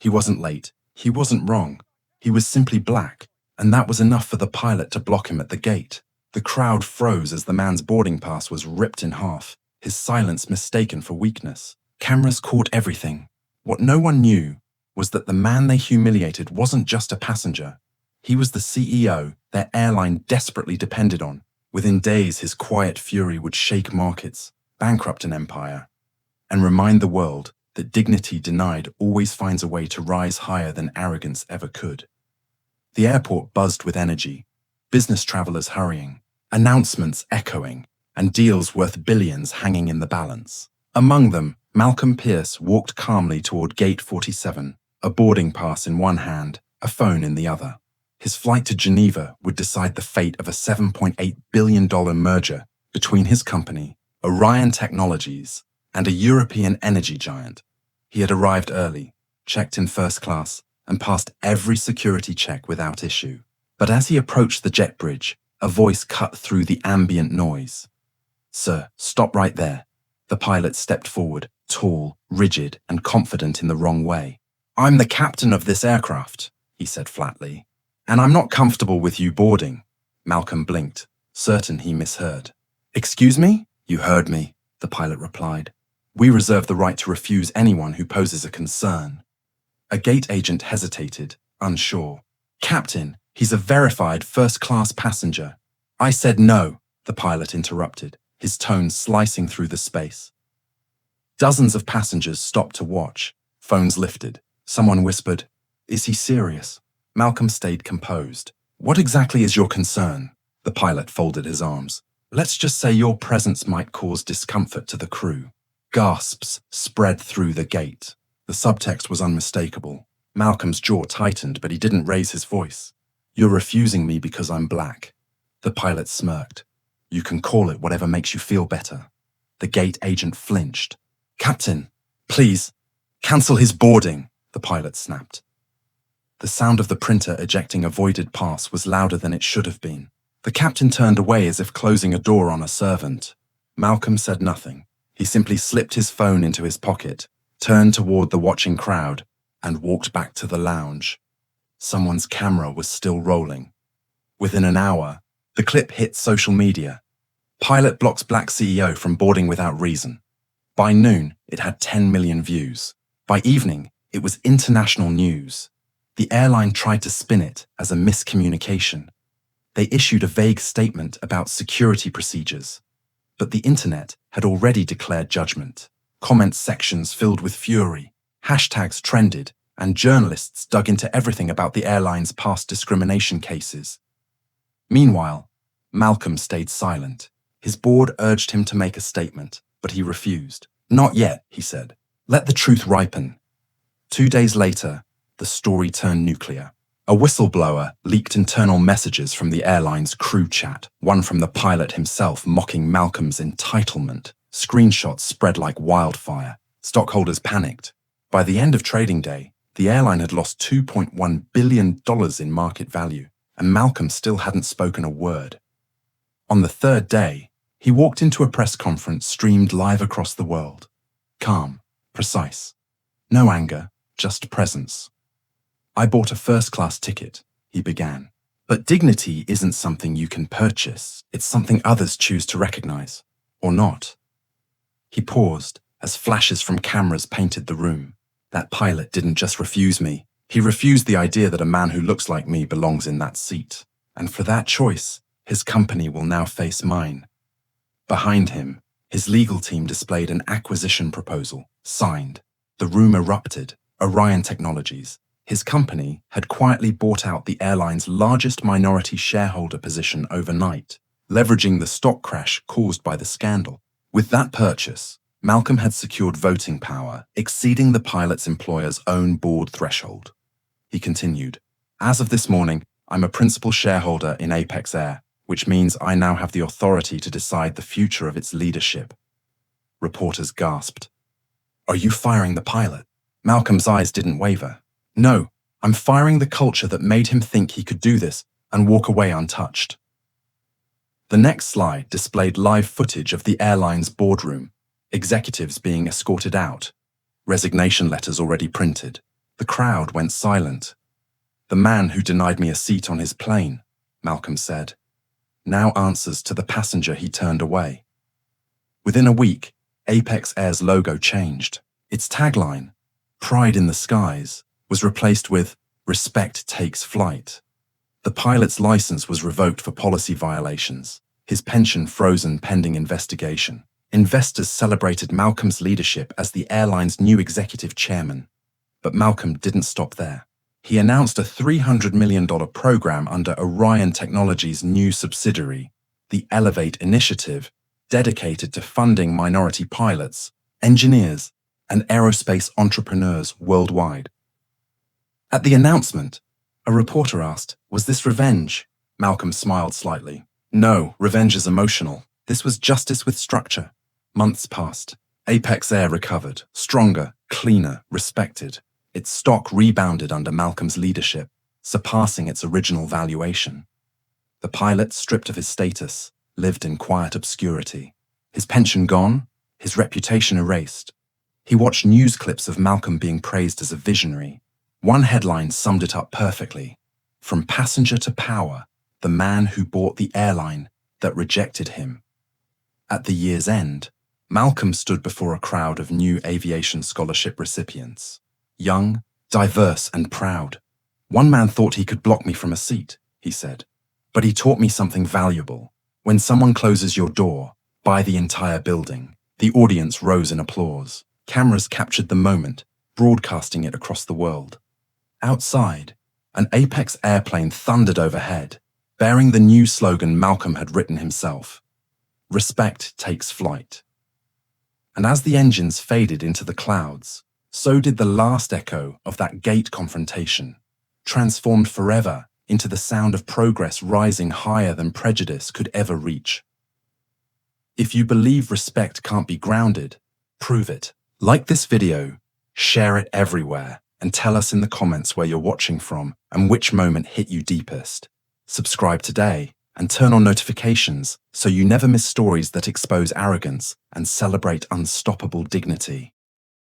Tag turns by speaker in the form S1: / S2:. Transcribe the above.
S1: He wasn't late. He wasn't wrong. He was simply black, and that was enough for the pilot to block him at the gate. The crowd froze as the man's boarding pass was ripped in half, his silence mistaken for weakness. Cameras caught everything. What no one knew was that the man they humiliated wasn't just a passenger. He was the CEO their airline desperately depended on. Within days, his quiet fury would shake markets, bankrupt an empire, and remind the world that dignity denied always finds a way to rise higher than arrogance ever could. The airport buzzed with energy, business travelers hurrying, announcements echoing, and deals worth billions hanging in the balance. Among them, Malcolm Pierce walked calmly toward Gate 47, a boarding pass in one hand, a phone in the other. His flight to Geneva would decide the fate of a $7.8 billion merger between his company, Orion Technologies, and a European energy giant. He had arrived early, checked in first class, and passed every security check without issue. But as he approached the jet bridge, a voice cut through the ambient noise. "Sir, stop right there." The pilot stepped forward, tall, rigid, and confident in the wrong way. "I'm the captain of this aircraft," he said flatly, "and I'm not comfortable with you boarding." Malcolm blinked, certain he misheard. "Excuse me?" "You heard me," the pilot replied. "We reserve the right to refuse anyone who poses a concern." A gate agent hesitated, unsure. "Captain, he's a verified first-class passenger." "I said no," the pilot interrupted, his tone slicing through the space. Dozens of passengers stopped to watch. Phones lifted. Someone whispered, "Is he serious?" Malcolm stayed composed. "What exactly is your concern?" The pilot folded his arms. "Let's just say your presence might cause discomfort to the crew." Gasps spread through the gate. The subtext was unmistakable. Malcolm's jaw tightened, but he didn't raise his voice. "You're refusing me because I'm black." The pilot smirked. "You can call it whatever makes you feel better." The gate agent flinched. "Captain, please, cancel his boarding," the pilot snapped. The sound of the printer ejecting a voided pass was louder than it should have been. The captain turned away as if closing a door on a servant. Malcolm said nothing. He simply slipped his phone into his pocket, turned toward the watching crowd, and walked back to the lounge. Someone's camera was still rolling. Within an hour, the clip hit social media. Pilot blocks black CEO from boarding without reason. By noon, it had 10 million views. By evening, it was international news. The airline tried to spin it as a miscommunication. They issued a vague statement about security procedures. But the internet had already declared judgment. Comment sections filled with fury, hashtags trended, and journalists dug into everything about the airline's past discrimination cases. Meanwhile, Malcolm stayed silent. His board urged him to make a statement, but he refused. "Not yet," he said. "Let the truth ripen." 2 days later, the story turned nuclear. A whistleblower leaked internal messages from the airline's crew chat, one from the pilot himself mocking Malcolm's entitlement. Screenshots spread like wildfire. Stockholders panicked. By the end of trading day, the airline had lost $2.1 billion in market value, and Malcolm still hadn't spoken a word. On the third day, he walked into a press conference streamed live across the world. Calm, precise. No anger, just presence. "I bought a first-class ticket," he began. "But dignity isn't something you can purchase. It's something others choose to recognize. Or not." He paused as flashes from cameras painted the room. That pilot didn't just refuse me. He refused the idea that a man who looks like me belongs in that seat. And for that choice, his company will now face mine. Behind him, his legal team displayed an acquisition proposal, signed. The room erupted. Orion Technologies, his company, had quietly bought out the airline's largest minority shareholder position overnight, leveraging the stock crash caused by the scandal. With that purchase, Malcolm had secured voting power, exceeding the pilot's employer's own board threshold. He continued, "As of this morning, I'm a principal shareholder in Apex Air, which means I now have the authority to decide the future of its leadership." Reporters gasped. "Are you firing the pilot?" Malcolm's eyes didn't waver. "No, I'm firing the culture that made him think he could do this and walk away untouched." The next slide displayed live footage of the airline's boardroom, executives being escorted out, resignation letters already printed. The crowd went silent. "The man who denied me a seat on his plane," Malcolm said, "now answers to the passenger he turned away." Within a week, Apex Air's logo changed. Its tagline, "Pride in the Skies," was replaced with "Respect takes flight." The pilot's license was revoked for policy violations, his pension frozen pending investigation. Investors celebrated Malcolm's leadership as the airline's new executive chairman. But Malcolm didn't stop there. He announced a $300 million program under Orion Technologies' new subsidiary, the Elevate Initiative, dedicated to funding minority pilots, engineers, and aerospace entrepreneurs worldwide. At the announcement, a reporter asked, "Was this revenge?" Malcolm smiled slightly. "No, revenge is emotional. This was justice with structure." Months passed. Apex Air recovered, stronger, cleaner, respected. Its stock rebounded under Malcolm's leadership, surpassing its original valuation. The pilot, stripped of his status, lived in quiet obscurity. His pension gone, his reputation erased. He watched news clips of Malcolm being praised as a visionary. One headline summed it up perfectly: "From passenger to power, the man who bought the airline that rejected him." At the year's end, Malcolm stood before a crowd of new aviation scholarship recipients. Young, diverse, and proud. "One man thought he could block me from a seat," he said. "But he taught me something valuable. When someone closes your door, buy the entire building." The audience rose in applause. Cameras captured the moment, broadcasting it across the world. Outside, an Apex airplane thundered overhead, bearing the new slogan Malcolm had written himself: "Respect takes flight." And as the engines faded into the clouds, so did the last echo of that gate confrontation, transformed forever into the sound of progress rising higher than prejudice could ever reach. If you believe respect can't be grounded, prove it. Like this video, share it everywhere, and tell us in the comments where you're watching from and which moment hit you deepest. Subscribe today and turn on notifications so you never miss stories that expose arrogance and celebrate unstoppable dignity.